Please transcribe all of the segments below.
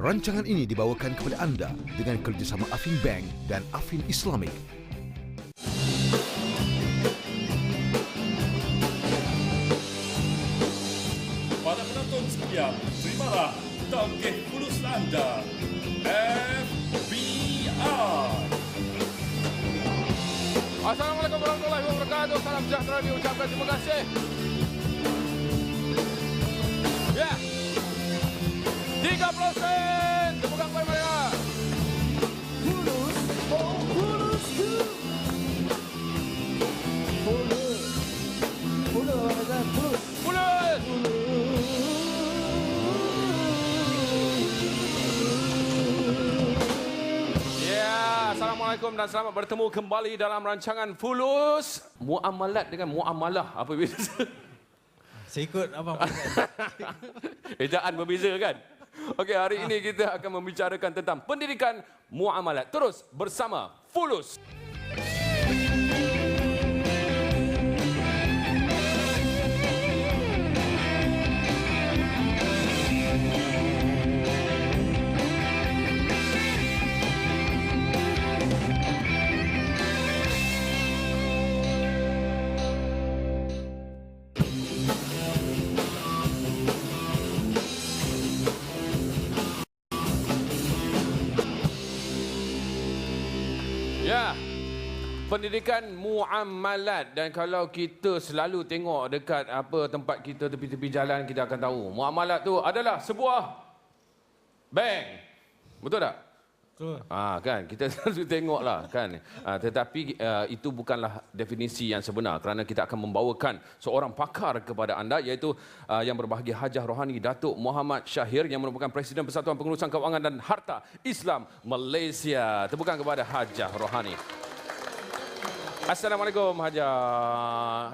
Rancangan ini dibawakan kepada anda dengan kerjasama Affin Bank dan Affin Islamic. Para penonton sekalian, terimalah tauqih fulus anda, FBI. Assalamualaikum warahmatullahi wabarakatuh. Salam sejahtera diucapkan, terima kasih. Ya. 3%. Tepukan kepada mereka. Fulus, oh fulusku. Fulus. Fulus orang kata fulus. Fulus. Ya, Assalamualaikum dan selamat bertemu kembali dalam rancangan Fulus. Muamalat dengan muamalah, apa beza? Saya ikut abang. Ejaan berbeza kan? Okey, hari ini kita akan membicarakan tentang pendidikan muamalat. Terus bersama Fulus. Ya, pendidikan muamalat, dan kalau kita selalu tengok dekat apa tempat kita tepi-tepi jalan, kita akan tahu muamalat tu adalah sebuah bank. Betul tak? Betul. Kan kita selalu tengoklah kan. Tetapi itu bukanlah definisi yang sebenar, kerana kita akan membawakan seorang pakar kepada anda, iaitu yang berbahagia Hajah Rohani Datuk Muhammad Syahir, yang merupakan Presiden Persatuan Pengurusan Kewangan dan Harta Islam Malaysia. Tepukan kepada Hajah Rohani. Assalamualaikum Hajah.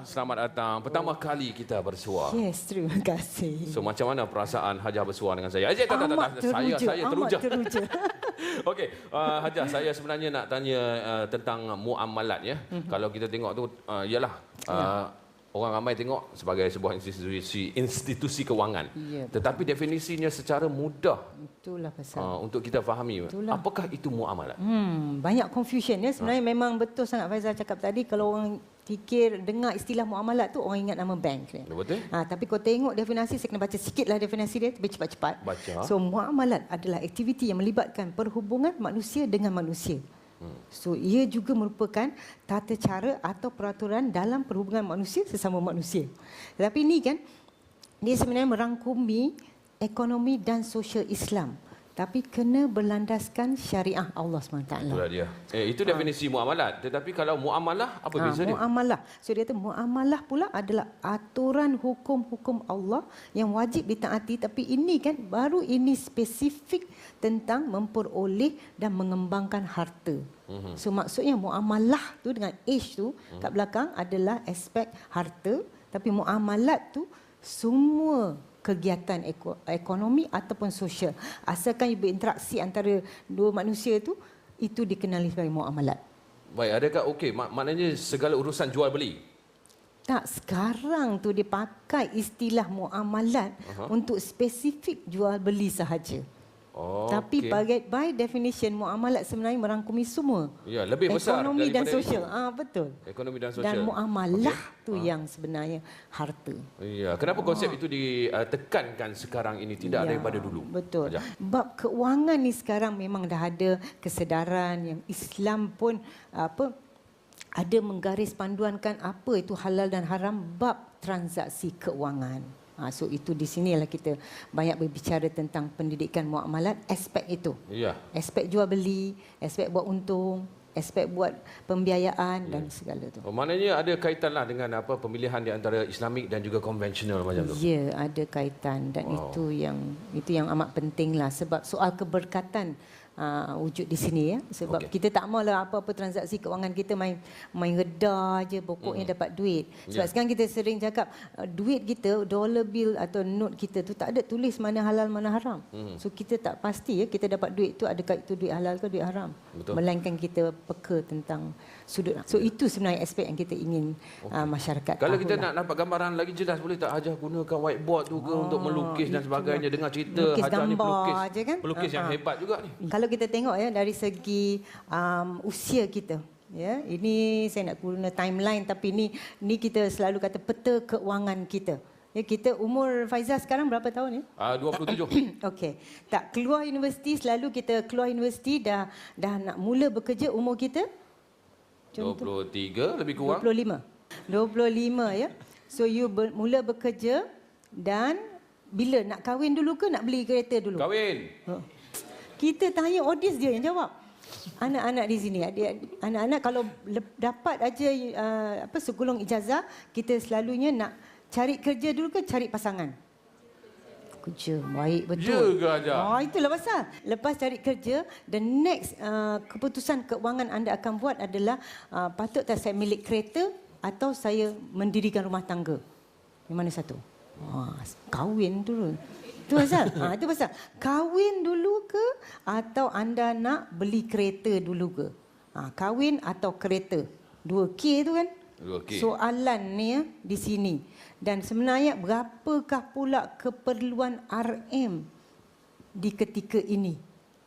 Selamat datang. Pertama kali kita bersua. Yes, terima kasih. So macam mana perasaan Hajah bersua dengan saya? Amat teruja. Saya teruja. Amat teruja. Okey, Hajah, saya sebenarnya nak tanya tentang muamalat ya. Kalau kita tengok tu ialah orang ramai tengok sebagai sebuah institusi kewangan. Ya, Tetapi definisinya secara mudah Itulah pasal. untuk kita fahami. Itulah. Apakah itu muamalat? Banyak confusion ya. Sebenarnya memang betul sangat Faizal cakap tadi, kalau orang fikir dengar istilah muamalat tu orang ingat nama bank dia. Betul? Tapi kalau tengok definisi, saya kena baca sikitlah definisi dia tapi cepat-cepat. Baca. So muamalat adalah aktiviti yang melibatkan perhubungan manusia dengan manusia. So ia juga merupakan tata cara atau peraturan dalam perhubungan manusia sesama manusia. Tetapi ini kan dia sebenarnya merangkumi ekonomi dan sosial Islam, tapi kena berlandaskan syariah Allah SWT. Itulah dia. Itu definisi muamalat. Tetapi kalau muamalah, apa beza dia? Muamalah. So dia kata muamalah pula adalah aturan hukum-hukum Allah yang wajib ditaati, tapi ini kan baru ini spesifik tentang memperoleh dan mengembangkan harta. So maksudnya muamalah tu dengan H tu kat belakang adalah aspek harta, tapi muamalat tu semua kegiatan ekonomi ataupun sosial. Asalkan berinteraksi antara dua manusia tu, itu dikenali sebagai muamalat. Baik, adakah okey, maknanya segala urusan jual beli? Tak, sekarang tu dipakai istilah muamalat untuk spesifik jual beli sahaja. Tapi by definition muamalat sebenarnya merangkumi semua. Ya, lebih besar ekonomi dan daripada sosial. itu. Betul. Ekonomi dan sosial. Dan muamalah tu yang sebenarnya harta. Ya, kenapa konsep itu ditekankan sekarang ini tidak daripada dulu? Betul. Hajah. Bab keuangan ni sekarang memang dah ada kesedaran yang Islam pun ada menggaris panduankan apa itu halal dan haram bab transaksi keuangan. So itu di sinilah kita banyak berbicara tentang pendidikan muamalat, aspek itu. Ya. Aspek jual beli, aspek buat untung, aspek buat pembiayaan dan segala tu. Maknanya ada kaitanlah dengan apa pemilihan di antara Islamik dan juga konvensional macam tu. Ya, ada kaitan dan itu yang amat pentinglah sebab soal keberkatan wujud di sini ya. Sebab kita tak maulah apa-apa transaksi kewangan kita main redah je, pokoknya dapat duit. Sebab sekarang kita sering cakap duit kita, dollar bill atau note kita tu tak ada tulis mana halal mana haram. So kita tak pasti ya kita dapat duit tu adakah itu duit halal ke duit haram. Betul. Melainkan kita peka tentang sudut. So itu sebenarnya aspek yang kita ingin masyarakat Kalau kita tahulah. nak dapat gambaran lagi jelas, boleh tak Hajah gunakan whiteboard tu ke untuk melukis dan sebagainya dengan cerita lukis Hajah ni gambar pelukis. je kan? Pelukis yang hebat juga ni. Kalau kita tengok ya dari segi usia kita, ya, ini saya nak guna timeline tapi ni kita selalu kata peta keuangan kita. Ya, kita umur Faizal sekarang berapa tahun ya? 27. Okey. Tak keluar universiti, selalu kita keluar universiti dah nak mula bekerja umur kita 23 lebih kurang. 25 ya. So you mula bekerja dan bila nak kahwin dulu ke nak beli kereta dulu? Kahwin. Kita tanya audiens dia yang jawab. Anak-anak di sini, anak-anak kalau dapat aja segulung ijazah, kita selalunya nak cari kerja dulu ke cari pasangan? Kerja, baik betul. Ya ke Hajah? Itulah pasal. Lepas cari kerja, the next keputusan keuangan anda akan buat adalah patut tak saya milik kereta atau saya mendirikan rumah tangga? Yang mana satu? Kahwin dulu. Itu pasal. Itu pasal. Kahwin dulu ke atau anda nak beli kereta dulu ke? Kahwin atau kereta? 2K tu kan? 2K. Soalan ni ya, di sini. Dan sebenarnya berapakah pula keperluan RM di ketika ini?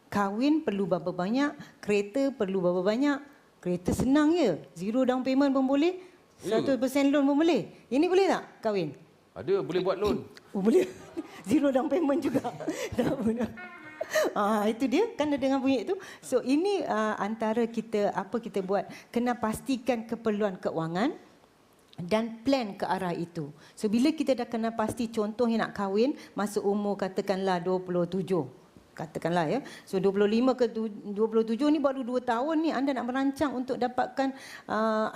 Kahwin perlu berapa banyak? Kereta perlu berapa banyak? Kereta senang je. Zero down payment pun boleh. 100% loan pun boleh. Ini boleh tak kahwin? Ada, boleh buat loan. Boleh. Zero down payment juga. Tak boleh. Itu dia kan dengan bunyi itu. So ini antara kita apa kita buat, kena pastikan keperluan keuangan dan plan ke arah itu. So bila kita dah kena pasti, contohnya nak kahwin masa umur katakanlah 27. Katakanlah ya. So 25 ke 27 ni baru 2 tahun ni anda nak merancang untuk dapatkan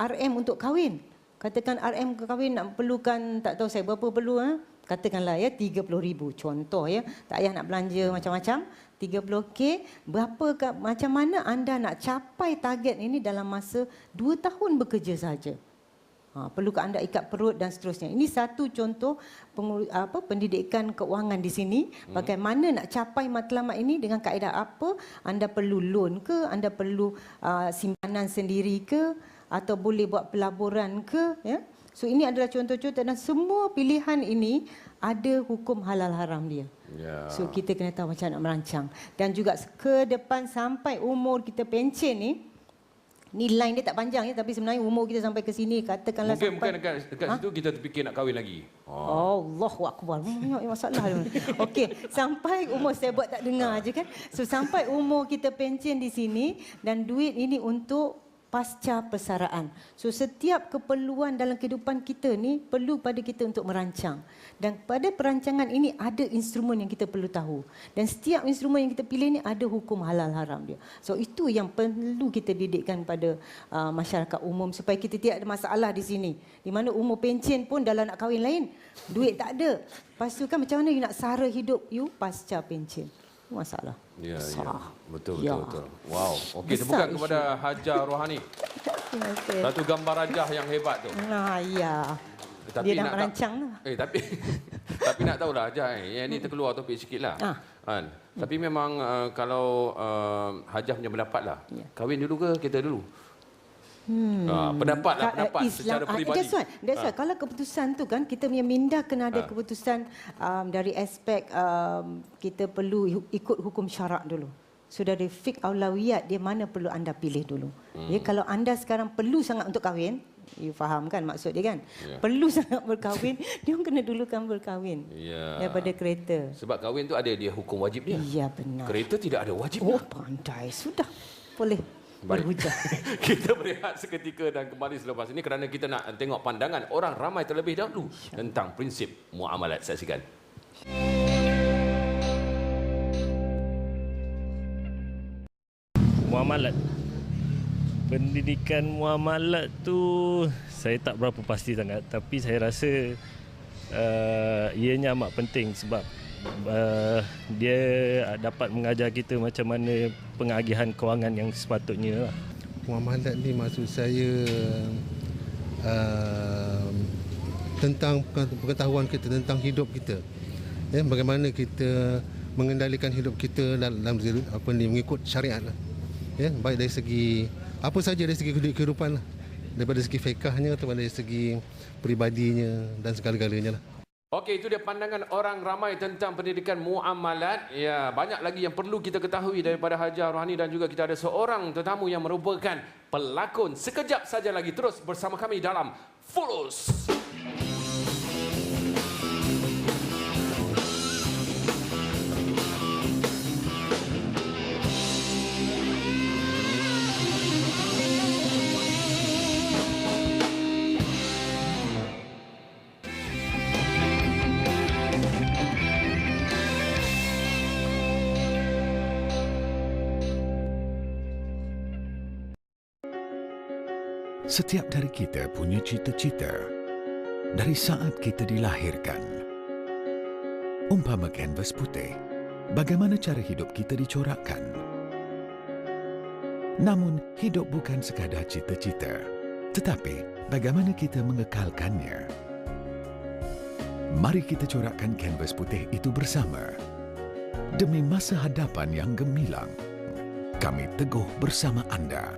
RM untuk kahwin. Katakan RM ke kahwin nak perlukan tak tahu saya berapa perlu katakanlah ya 30,000 contoh ya. Tak payah nak belanja macam-macam. 30K, berapa macam mana anda nak capai target ini dalam masa 2 tahun bekerja saja? Perlukah anda ikat perut dan seterusnya. Ini satu contoh pendidikan keuangan di sini. Bagaimana nak capai matlamat ini dengan kaedah apa? Anda perlu loan ke? Anda perlu simpanan sendiri ke? Atau boleh buat pelaburan ke? Ya? So ini adalah contoh-contoh dan semua pilihan ini ada hukum halal haram dia. Ya. So kita kena tahu macam nak merancang. Dan juga ke depan sampai umur kita pencen ni line dia tak panjang ya, tapi sebenarnya umur kita sampai ke sini katakanlah Mungkin dekat situ kita terfikir nak kahwin lagi. Allahu akbar. Banyak masalah. Okey, sampai umur saya buat tak dengar aje kan. So sampai umur kita pencen di sini dan duit ini untuk pasca persaraan. So setiap keperluan dalam kehidupan kita ni perlu pada kita untuk merancang. Dan pada perancangan ini ada instrumen yang kita perlu tahu. Dan setiap instrumen yang kita pilih ni ada hukum halal haram dia. So itu yang perlu kita didikkan pada masyarakat umum supaya kita tidak ada masalah di sini. Di mana umur pencen pun dalam nak kahwin lain, duit tak ada. Lepas tu kan macam mana you nak sara hidup you pasca pencen? Masalah. Ya, betul. Wow. Okey, Besar tepukan kepada Hajah Rohani. Terima kasih. Satu gambar Hajah yang hebat tu. Ya. Tapi Dia nak merancang lah. Tapi nak tahulah Hajah yang ni terkeluar topik sikitlah. Kan. Tapi memang kalau Hajah punya pendapat lah. Kahwin dulu ke kita dulu? Pendapat secara peribadi. That's why. Kalau keputusan tu kan kita punya minda kena ada keputusan dari aspek kita perlu ikut hukum syarak dulu. So dari fiqh aulawiyat dia mana perlu anda pilih dulu. Ya, kalau anda sekarang perlu sangat untuk kahwin, you faham kan maksud dia kan? Perlu sangat berkahwin, dia kena dulukan berkahwin daripada kereta. Sebab kahwin tu ada dia hukum wajib dia. Ya benar. Kereta tidak ada wajib. Pandai sudah. Boleh. Berhujah. Kita berehat seketika dan kembali selepas ini kerana kita nak tengok pandangan orang ramai terlebih dahulu tentang prinsip muamalat. Saksikan. Muamalat. Pendidikan muamalat tu saya tak berapa pasti sangat, tapi saya rasa ianya amat penting sebab Dia dapat mengajar kita macam mana pengagihan kewangan yang sepatutnya lah. Muamalat ni maksud saya tentang pengetahuan kita tentang hidup kita. Ya, bagaimana kita mengendalikan hidup kita dalam mengikut syariat lah. Ya, baik dari segi apa saja, dari segi kehidupan lah. Daripada segi fiqahnya atau dari segi peribadinya dan segala-galanya lah. Okey, itu dia pandangan orang ramai tentang pendidikan muamalat. Ya, banyak lagi yang perlu kita ketahui daripada Hajar Rohani, dan juga kita ada seorang tetamu yang merupakan pelakon. Sekejap saja lagi terus bersama kami dalam Fulus. Setiap dari kita punya cita-cita dari saat kita dilahirkan. Umpama kanvas putih, bagaimana cara hidup kita dicorakkan? Namun, hidup bukan sekadar cita-cita, tetapi bagaimana kita mengekalkannya. Mari kita corakkan kanvas putih itu bersama. Demi masa hadapan yang gemilang, kami teguh bersama anda,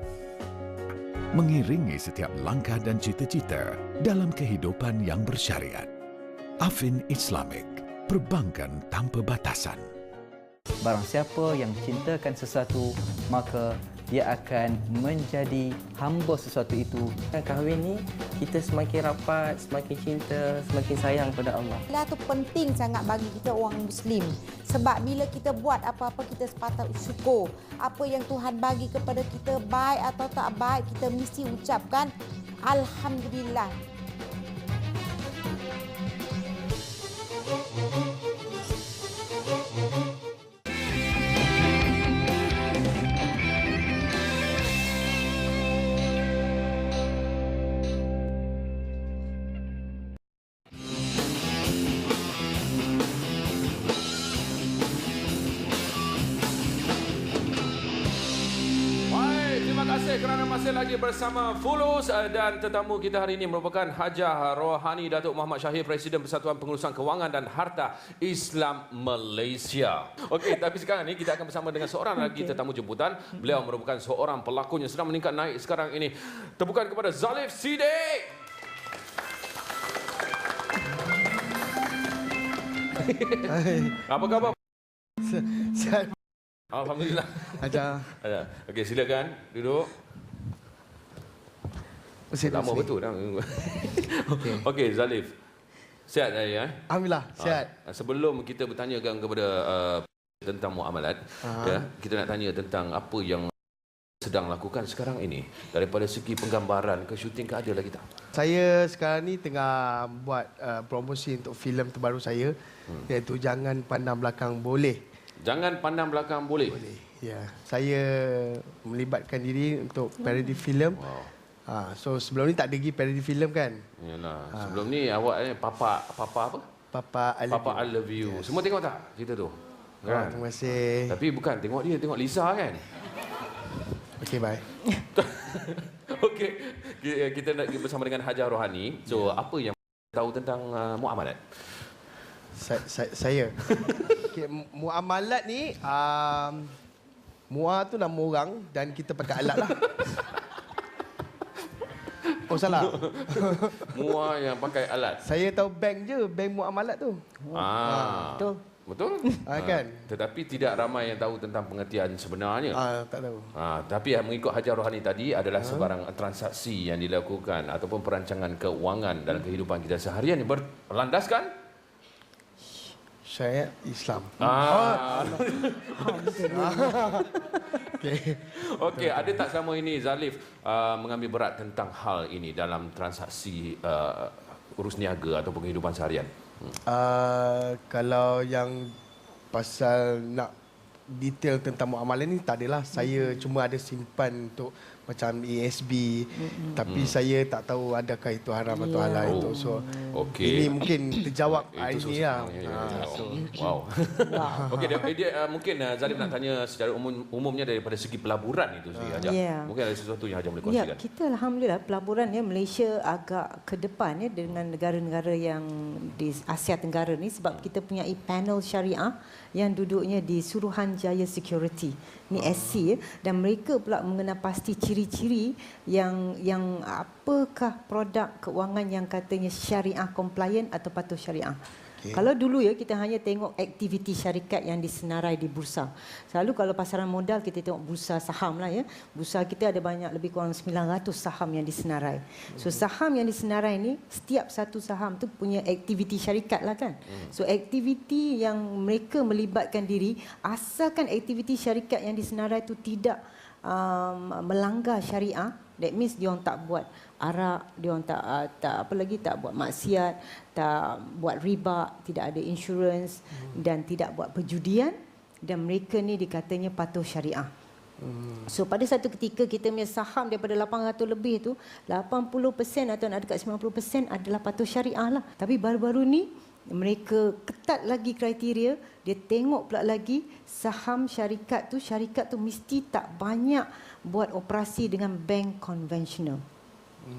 mengiringi setiap langkah dan cita-cita dalam kehidupan yang bersyariat. Affin Islamic, perbankan tanpa batasan. Barang siapa yang cintakan sesuatu, maka dia akan menjadi hamba sesuatu itu. Kahwin ni, kita semakin rapat, semakin cinta, semakin sayang pada Allah. Itu penting sangat bagi kita orang Muslim. Sebab bila kita buat apa-apa, kita sepatut syukur. Apa yang Tuhan bagi kepada kita, baik atau tak baik, kita mesti ucapkan Alhamdulillah. Terima kasih kerana masih lagi bersama Fulus, dan tetamu kita hari ini merupakan Hajar Rohani Datuk Muhammad Syahir, Presiden Persatuan Pengurusan Kewangan dan Harta Islam Malaysia. Okey, tapi sekarang ni kita akan bersama dengan seorang lagi tetamu jemputan. Beliau merupakan seorang pelakon yang sedang meningkat naik sekarang ini. Tepukan kepada Zalif Siddiq. Apa khabar? Sihat. Alhamdulillah. Ajar. Okey, silakan duduk. Lama betul dah. Okey, Zalif. Sihat ya? Alhamdulillah, sihat. Sebelum kita bertanyakan kepada tentang muamalat, ya, kita nak tanya tentang apa yang sedang lakukan sekarang ini. Daripada segi penggambaran ke syuting ke, ada lagi tak? Saya sekarang ni tengah buat promosi untuk filem terbaru saya, iaitu Jangan Pandang Belakang Boleh. Jangan Pandang Belakang Boleh. Ya, saya melibatkan diri untuk parody filem. Wow. So sebelum ni tak ada lagi parody filem kan? Yalah. Sebelum ni awak Papa apa? Papa I Love You. Yes. Semua tengok tak cerita tu? Kan? Terima kasih. Tapi bukan tengok dia, tengok Lisa kan? Okey, bye. Okey, kita nak bersama dengan Hajar Rohani. So, apa yang tahu tentang muamalat? Saya. Okay, muamalat ni, mua tu nama orang dan kita pakai alat lah. Oh, salah. Mua yang pakai alat. Saya tahu bank je, bank muamalat tu. Betul. Betul? Kan? Tetapi tidak ramai yang tahu tentang pengertian sebenarnya. Tak tahu. Tapi mengikut Hajar Rohani tadi adalah sebarang transaksi yang dilakukan ataupun perancangan keuangan dalam kehidupan kita seharian yang berlandaskan syariat Islam. Okey, ada tak selama ini Zalif mengambil berat tentang hal ini dalam transaksi urus niaga ataupun kehidupan seharian? Kalau yang pasal nak detail tentang muamalah ni tak adalah. Saya cuma ada simpan untuk macam ESB, tapi saya tak tahu adakah itu haram atau halal itu. So ini mungkin terjawab hari ini lah. Wow. Okey, dia mungkin Zarif nak tanya secara umumnya daripada segi pelaburan itu sendiri Hajar. Mungkin ada sesuatu yang Hajar boleh kongsikan. Ya, kita alhamdulillah pelaburan Malaysia agak ke depan dengan negara-negara yang di Asia Tenggara ni sebab kita punya panel syariah yang duduknya di Suruhanjaya Security. Ni SC dan mereka pula mengenal pasti ciri-ciri yang apakah produk keuangan yang katanya syariah compliant atau patuh syariah. Kalau dulu kita hanya tengok aktiviti syarikat yang disenarai di bursa. Selalu kalau pasaran modal kita tengok bursa saham lah Bursa kita ada banyak lebih kurang 900 saham yang disenarai. So saham yang disenarai ni setiap satu saham tu punya aktiviti syarikat lah kan. So aktiviti yang mereka melibatkan diri, asalkan aktiviti syarikat yang disenarai tu tidak melanggar syariah, that means dia orang tak buat arak, dia orang tak buat maksiat, tak buat riba, tidak ada insurans dan tidak buat perjudian, dan mereka ni dikatanya patuh syariah. So pada satu ketika kita punya saham daripada 800 lebih tu 80% atau nak dekat 90% adalah patuh syariah lah. Tapi baru-baru ni mereka ketat lagi kriteria, dia tengok pula lagi saham syarikat tu mesti tak banyak buat operasi dengan bank konvensional.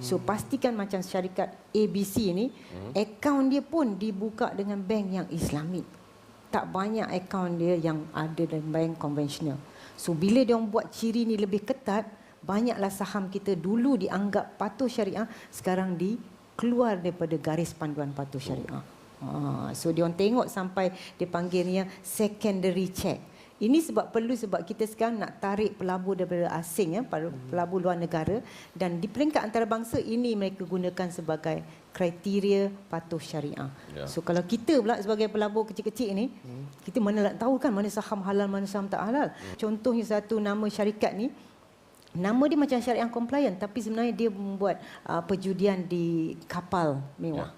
So pastikan macam syarikat ABC ni, akaun dia pun dibuka dengan bank yang Islamik. Tak banyak akaun dia yang ada dalam bank konvensional. So bila dia orang buat ciri ni lebih ketat, banyaklah saham kita dulu dianggap patuh syariah, sekarang keluar daripada garis panduan patuh syariah. So dia orang tengok sampai dia panggilnya secondary check. Ini sebab kita sekarang nak tarik pelabur daripada asing pelabur luar negara, dan di peringkat antarabangsa ini mereka gunakan sebagai kriteria patuh syariah. So kalau kita pula sebagai pelabur kecil-kecil ini, kita mana nak tahu kan mana saham halal, mana saham tak halal. Contohnya satu nama syarikat ni, nama dia macam syariah compliant tapi sebenarnya dia membuat perjudian di kapal mewah.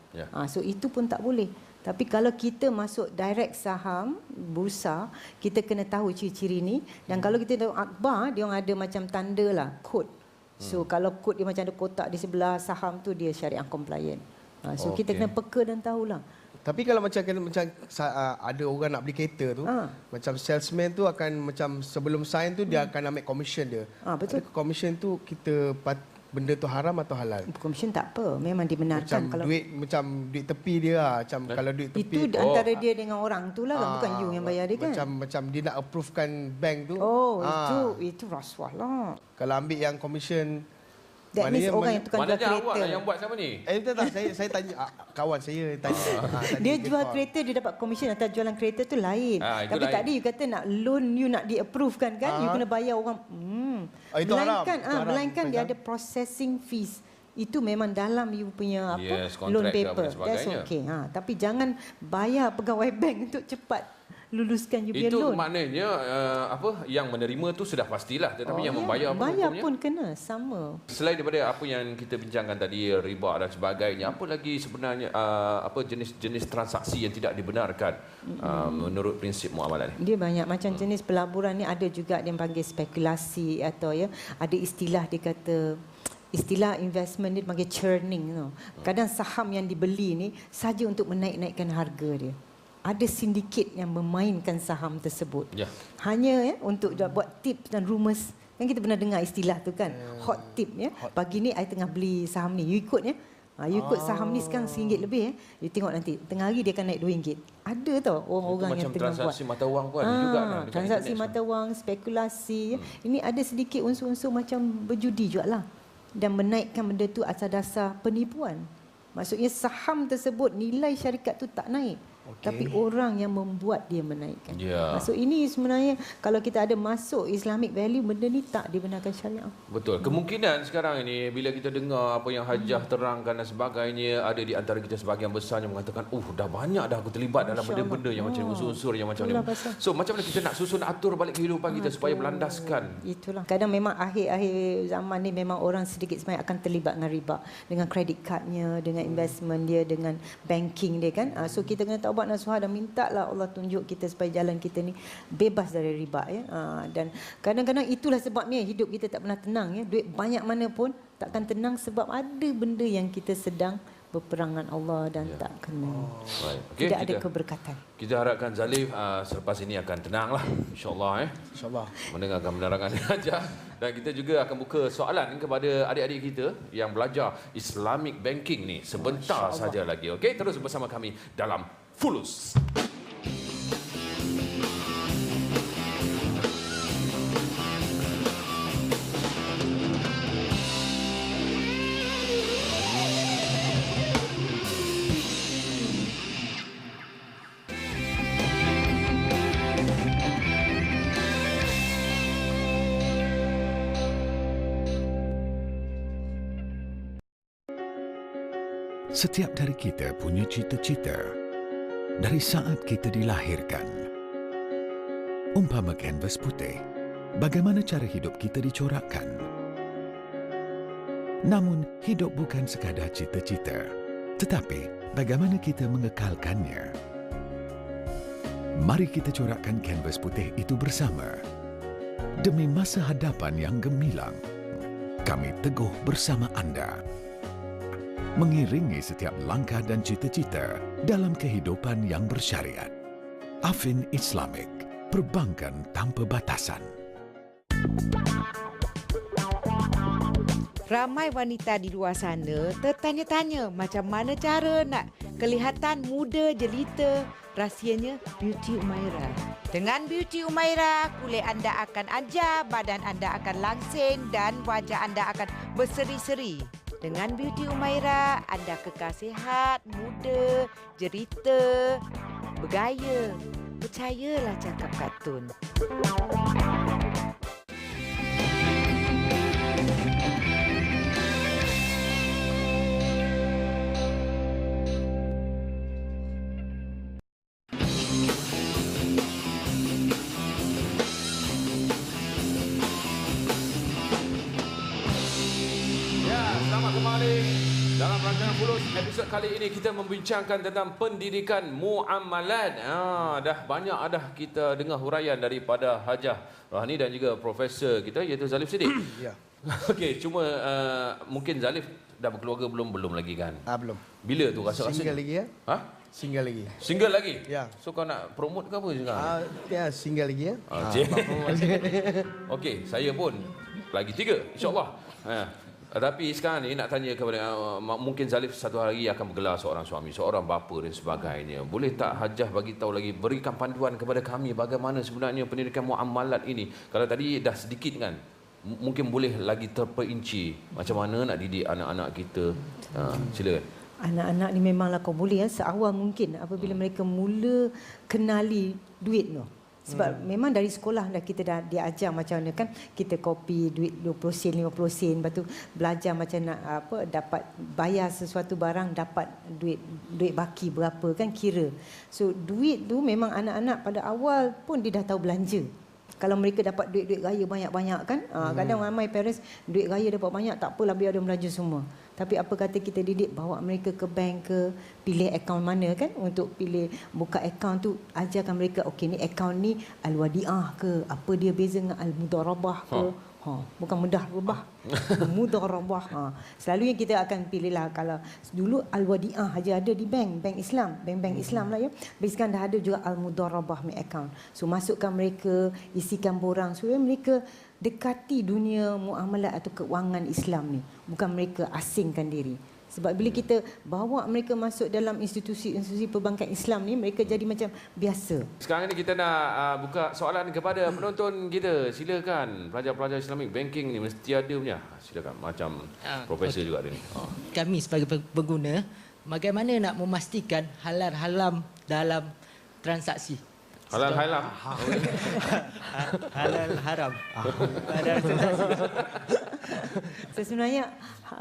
So itu pun tak boleh. Tapi kalau kita masuk direct saham bursa, kita kena tahu ciri-ciri ni, dan kalau kita tengok akhbar, dia orang ada macam tanda lah, kod. So kalau kod dia macam ada kotak di sebelah saham tu, dia syariah compliant. So kita kena peka dan tahulah. Tapi kalau macam ada orang nak beli kereta tu, macam salesman tu akan macam sebelum sign tu dia akan ambil commission dia. Betul. Commission tu kita benda tu haram atau halal? Commission tak apa, memang dibenarkan. Macam kalau duit tepi dia lah. Kalau duit tepi itu antara dia dengan orang tu lah, bukan you yang bayar dia kan. Macam dia nak approvekan bank tu. Itu rasuah lah. Kalau ambil yang commission, that means orang yang tukang jual kereta. Awak lah yang buat siapa ni? Tak. Saya tanya kawan saya tanya. Dia jual kereta, dia dapat komisen atas jualan kereta tu lain. Tapi lain. Tadi you kata nak loan, you nak di-approve kan? You kena bayar orang. Melainkan dia ada processing fees. Itu memang dalam you punya loan paper. That's okay. Tapi jangan bayar pegawai bank untuk cepat luluskan you punya loan. Itu maknanya yang menerima tu sudah pastilah, tetapi yang membayar pun kena sama. Selain daripada apa yang kita bincangkan tadi, riba dan sebagainya, apa lagi sebenarnya jenis-jenis transaksi yang tidak dibenarkan menurut prinsip muamalah ni? Dia banyak macam jenis pelaburan ni, ada juga yang panggil spekulasi atau ada istilah dia kata istilah investment dia panggil churning. Kadang saham yang dibeli ni saja untuk menaik-naikkan harga dia. Ada sindiket yang memainkan saham tersebut. Hanya untuk buat tips dan rumours. Kan kita pernah dengar istilah tu kan. Hot tip Pagi ni I tengah beli saham ni. You ikut you ikut saham ni sekarang RM1 lebih You tengok nanti tengah hari dia akan naik RM2. Ada tau orang-orang yang tengah buat. Transaksi mata wang pun ada juga. Transaksi mata wang, spekulasi. Ini ada sedikit unsur-unsur macam berjudi jugalah. Dan menaikkan benda tu atas dasar penipuan. Maksudnya saham tersebut nilai syarikat tu tak naik. Tapi orang yang membuat dia menaikkan. Maksud ini sebenarnya kalau kita ada masuk Islamic value, benda ni tak dibenarkan syariah. Betul. Kemungkinan sekarang ini bila kita dengar apa yang Hajah terangkan dan sebagainya, ada di antara kita sebahagian besar yang mengatakan, dah banyak dah aku terlibat dalam benda-benda yang macam unsur-unsur yang macam ni. So macam mana kita nak susun atur balik kehidupan kita supaya berlandaskan? Itulah. Kadang memang akhir-akhir zaman ni memang orang sedikit sebanyak akan terlibat dengan riba, dengan credit cardnya, dengan investment dia, dengan banking dia kan. So kita kena tahu taubat nasuha dan mintalah Allah tunjuk kita supaya jalan kita ni bebas dari riba ya. Dan kadang-kadang itulah sebabnya hidup kita tak pernah tenang ya. Duit banyak mana pun takkan tenang sebab ada benda yang kita sedang berperangan Allah dan tak kena. Okay, tidak ada keberkatan. Kita harapkan Zalif selepas ini akan tenanglah, insya-Allah InsyaAllah. mendengarkan penerangan ajar. Dan kita juga akan buka soalan kepada adik-adik kita yang belajar Islamic Banking ni sebentar saja lagi. Okey, terus bersama kami dalam Fulus. Setiap dari kita punya cita-cita dari saat kita dilahirkan. Umpama kanvas putih, bagaimana cara hidup kita dicorakkan? Namun, hidup bukan sekadar cita-cita, tetapi bagaimana kita mengekalkannya. Mari kita corakkan kanvas putih itu bersama. Demi masa hadapan yang gemilang, kami teguh bersama anda. Mengiringi setiap langkah dan cita-cita dalam kehidupan yang bersyariat. Affin Islamic, perbankan tanpa batasan. Ramai wanita di luar sana tertanya-tanya macam mana cara nak kelihatan muda jelita. Rahsianya Beauty Umaira. Dengan Beauty Umaira, kulit anda akan ajar, badan anda akan langsing dan wajah anda akan berseri-seri. Dengan Beauty Umaira, anda kekal sihat, muda, jerita, bergaya. Percayalah cakap kartun. Selamat kembali dalam rancangan Fulus. Episod kali ini kita membincangkan tentang pendidikan muamalat. Dah banyak kita dengar huraian daripada Hajah Rohani dan juga profesor kita iaitu Zalif Siddiq. Ya. Okey, cuma mungkin Zalif dah berkeluarga belum lagi kan? Belum. Bila tu rasa-rasa? Single lagi ya? Ha? Single lagi. Single lagi? Ya. So kau nak promote ke apa sekarang? Ya, single lagi ya. Okey, saya pun lagi 3 insya-Allah. Tapi sekarang ni nak tanya kepada mungkin Zalif satu hari akan bergelar seorang suami, seorang bapa dan sebagainya. Boleh tak Hajah bagi tahu lagi, berikan panduan kepada kami bagaimana sebenarnya pendidikan muamalat ini? Kalau tadi dah sedikit kan, mungkin boleh lagi terperinci macam mana nak didik anak-anak kita. Silakan. Anak-anak ni memanglah kau boleh seawal mungkin apabila mereka mula kenali duit tu. Sebab memang dari sekolah dah kita dah diajar macam mana kan, kita copy duit 20 sen 50 sen, lepas tu belajar macam nak dapat bayar sesuatu barang dapat duit baki berapa kan, kira. So duit tu memang anak-anak pada awal pun dia dah tahu belanja. Kalau mereka dapat duit raya banyak-banyak kan, kadang ramai parents duit raya dapat banyak, tak apalah biar dia belanja semua. Tapi apa kata kita didik, bawa mereka ke bank ke, pilih akaun mana kan, untuk pilih buka akaun tu ajarkan mereka, okey ni akaun ni al-wadiah ke, apa dia beza dengan al-mudarabah ke. Bukan mudah rubah, mudarabah. Selalu yang kita akan pilihlah, kalau dulu al-wadiah aja ada di bank Islam, bank Islam lah ya. Sekarang dah ada juga al-mudarabah account. So masukkan mereka, isikan borang supaya mereka dekati dunia muamalat atau keuangan Islam ni. Bukan mereka asingkan diri. Sebab bila kita bawa mereka masuk dalam institusi perbankan Islam ni, mereka jadi macam biasa. Sekarang ni kita nak buka soalan kepada penonton kita. Silakan, pelajar-pelajar Islamic Banking ni mesti ada punya. Silakan, macam profesor juga ada ni. Kami sebagai pengguna, bagaimana nak memastikan halal haram dalam transaksi? Halal haram. Halal haram. Sebenarnya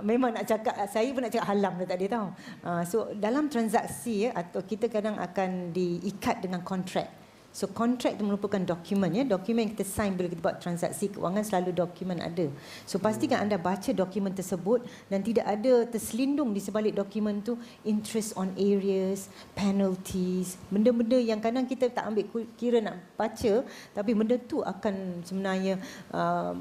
memang nak cakap, saya pun nak cakap halam dah tadi tahu. So dalam transaksi atau kita kadang akan diikat dengan kontrak. So kontrak itu merupakan dokumen ya, dokumen yang kita sign bila kita buat transaksi kewangan, selalu dokumen ada. So pastikan anda baca dokumen tersebut dan tidak ada terselindung di sebalik dokumen tu interest on areas, penalties, benda-benda yang kadang kita tak ambil kira nak baca, tapi benda tu akan sebenarnya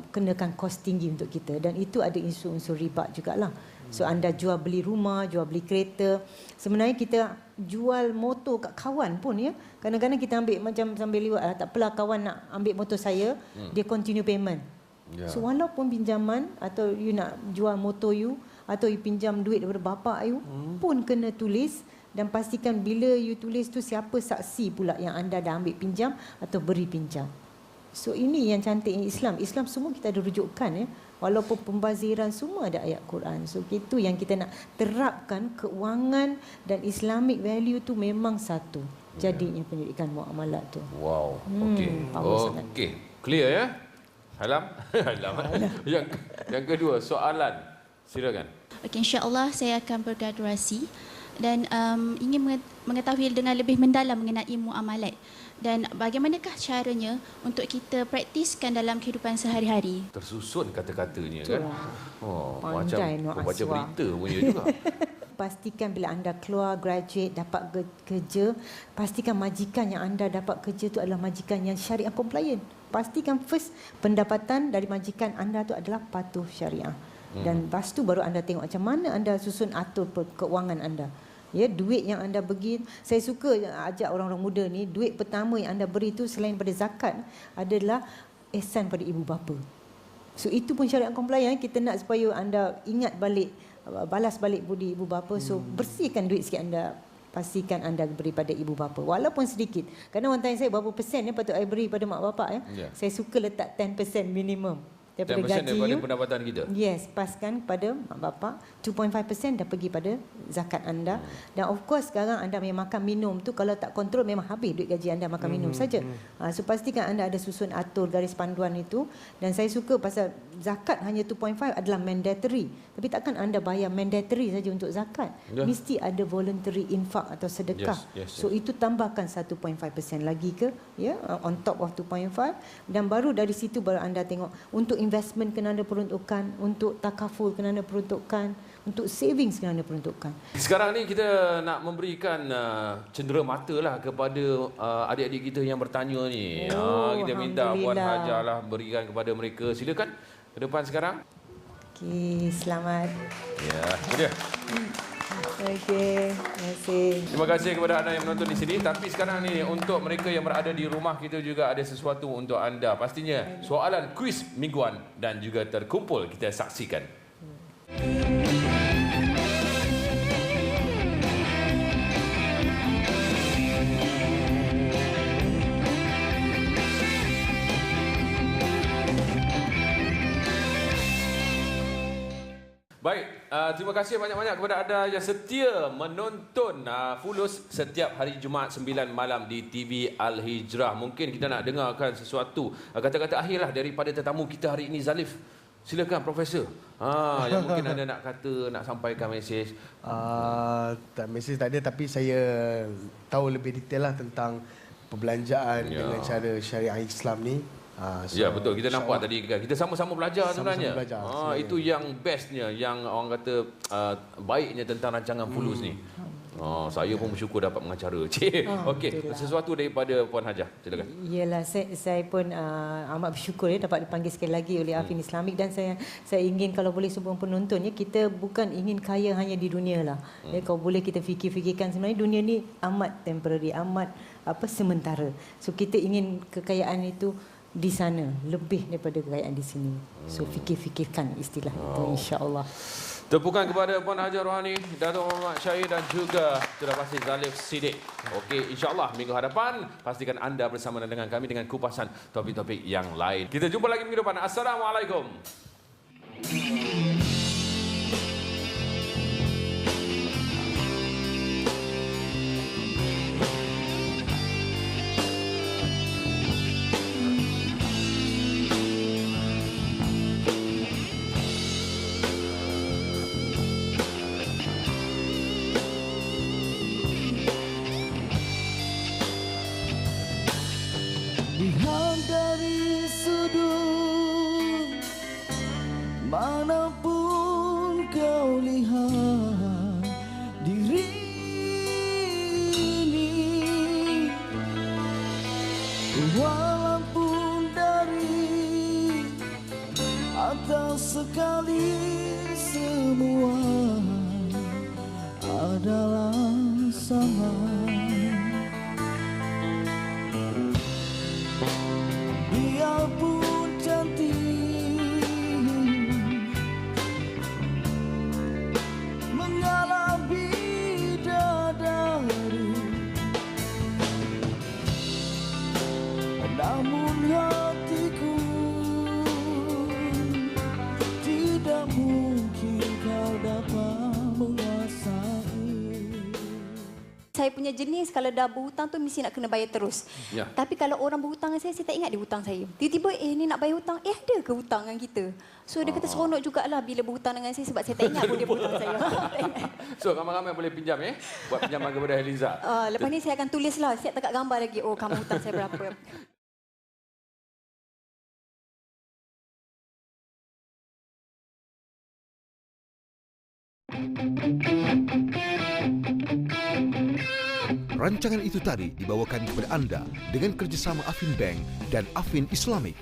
kenakan kos tinggi untuk kita, dan itu ada unsur-unsur riba jugalah. So anda jual beli rumah, jual beli kereta. Sebenarnya kita jual motor kat kawan pun ya. Kadang-kadang kita ambil macam sambil lewat, tak apalah kawan nak ambil motor saya, dia continue payment. So walaupun pinjaman atau you nak jual motor you atau you pinjam duit daripada bapa you pun kena tulis, dan pastikan bila you tulis tu siapa saksi pula yang anda dah ambil pinjam atau beri pinjam. So ini yang cantiknya Islam. Islam semua kita ada rujukan ya. Walaupun pembaziran semua ada ayat Quran. So itu yang kita nak terapkan, keuangan dan Islamic value tu memang satu. Jadinya pendidikan muamalat tu. Wow. Okey. Okey. Clear ya? Halam. Yang kedua, soalan. Silakan. Okey, insya-Allah saya akan bergraduasi dan ingin mengetahui dengan lebih mendalam mengenai muamalat. Dan bagaimanakah caranya untuk kita praktiskan dalam kehidupan sehari-hari? Tersusun kata-katanya kan. Oh, pandai macam baca berita punya juga. Pastikan bila anda keluar graduate dapat kerja, pastikan majikan yang anda dapat kerja tu adalah majikan yang syariah compliant. Pastikan first pendapatan dari majikan anda tu adalah patuh syariah. Dan lepas tu baru anda tengok macam mana anda susun atur keuangan anda. Ya, duit yang anda bagi, saya suka ajak orang-orang muda ni, duit pertama yang anda beri tu selain pada zakat adalah ihsan pada ibu bapa. So itu pun syariat compliant, kita nak supaya anda ingat balik, balas balik budi ibu bapa. So bersihkan duit sikit anda, pastikan anda beri pada ibu bapa walaupun sedikit. Kadang orang tanya saya berapa persen ya patut saya beri pada mak bapak ya. Saya suka letak 10% minimum daripada 10% gaji daripada you. pendapatan kita. Yes, paskan pada mak bapak. 2.5% dah pergi pada zakat anda. Dan of course sekarang anda memang makan minum tu kalau tak kontrol memang habis duit gaji anda makan minum saja. So pastikan anda ada susun atur garis panduan itu. Dan saya suka pasal zakat hanya 2.5 adalah mandatory. Tapi takkan anda bayar mandatory saja untuk zakat. Mesti ada voluntary infak atau sedekah. So itu tambahkan 1.5% lagi ke ya, on top of 2.5, dan baru dari situ baru anda tengok untuk investment kena ada peruntukan, untuk takaful kena ada peruntukan, untuk savings kena ada peruntukan. Sekarang ni kita nak memberikan cendera mata lah kepada adik-adik kita yang bertanya ni. Kita minta Puan Hajah lah berikan kepada mereka. Silakan ke depan sekarang. Okey, selamat. Ya, itu dia. Okey, terima kasih. Terima kasih kepada anda yang menonton di sini. Tapi sekarang ni untuk mereka yang berada di rumah, kita juga ada sesuatu untuk anda. Pastinya soalan kuis mingguan dan juga terkumpul kita saksikan. Baik, terima kasih banyak-banyak kepada anda yang setia menonton Fulus setiap hari Jumaat 9 malam di TV Al-Hijrah. Mungkin kita nak dengarkan sesuatu kata-kata akhirlah daripada tetamu kita hari ini, Zalif. Silakan Profesor. Yang mungkin anda nak kata, nak sampaikan mesej. Mesej tak ada, tapi saya tahu lebih detail lah tentang perbelanjaan dengan cara syariah Islam ni. Ya betul, kita nampak tadi kan, kita sama-sama belajar sebenarnya. Itu yang bestnya, yang orang kata baiknya tentang rancangan Fulus ni. Saya pun bersyukur dapat mengacara. Okey, sesuatu daripada Puan Hajah, silakan. Yalah, saya pun amat bersyukur ya dapat dipanggil sekali lagi oleh Afin Islamik, dan saya ingin kalau boleh semua penonton ya, kita bukan ingin kaya hanya di dunia lah. Ya, kalau boleh kita fikirkan sebenarnya dunia ni amat temporary, amat sementara. So kita ingin kekayaan itu di sana lebih daripada kekayaan di sini. So fikirkan istilah itu, insya-Allah. Tepukan kepada Puan Hajah Rohani, Datuk Muhammad Syahir dan juga sudah pasti Zalif Siddiq. Okey, insya-Allah minggu hadapan pastikan anda bersama dengan kami dengan kupasan topik-topik yang lain. Kita jumpa lagi minggu depan. Assalamualaikum. melihat diri ini, walaupun dari atas sekali semua adalah sama. Biarpun cantik mengalah bidadari, namun hatiku tidak mungkin kau dapat menguasai. Saya punya jenis kalau dah berhutang tu mesti nak kena bayar terus. Ya. Tapi kalau orang berhutang dengan saya tak ingat dia hutang saya. Tiba-tiba ni nak bayar hutang, ada ke hutang dengan kita? So dia kata seronok jugalah bila berhutang dengan saya sebab saya tak ingat pun dia berhutang saya. So ramai-ramai boleh pinjam buat pinjaman kepada Heliza. Lepas ni saya akan tulislah, siap dekat gambar lagi. Oh, kamu hutang saya berapa. Rancangan itu tadi dibawakan kepada anda dengan kerjasama Affin Bank dan Affin Islamic.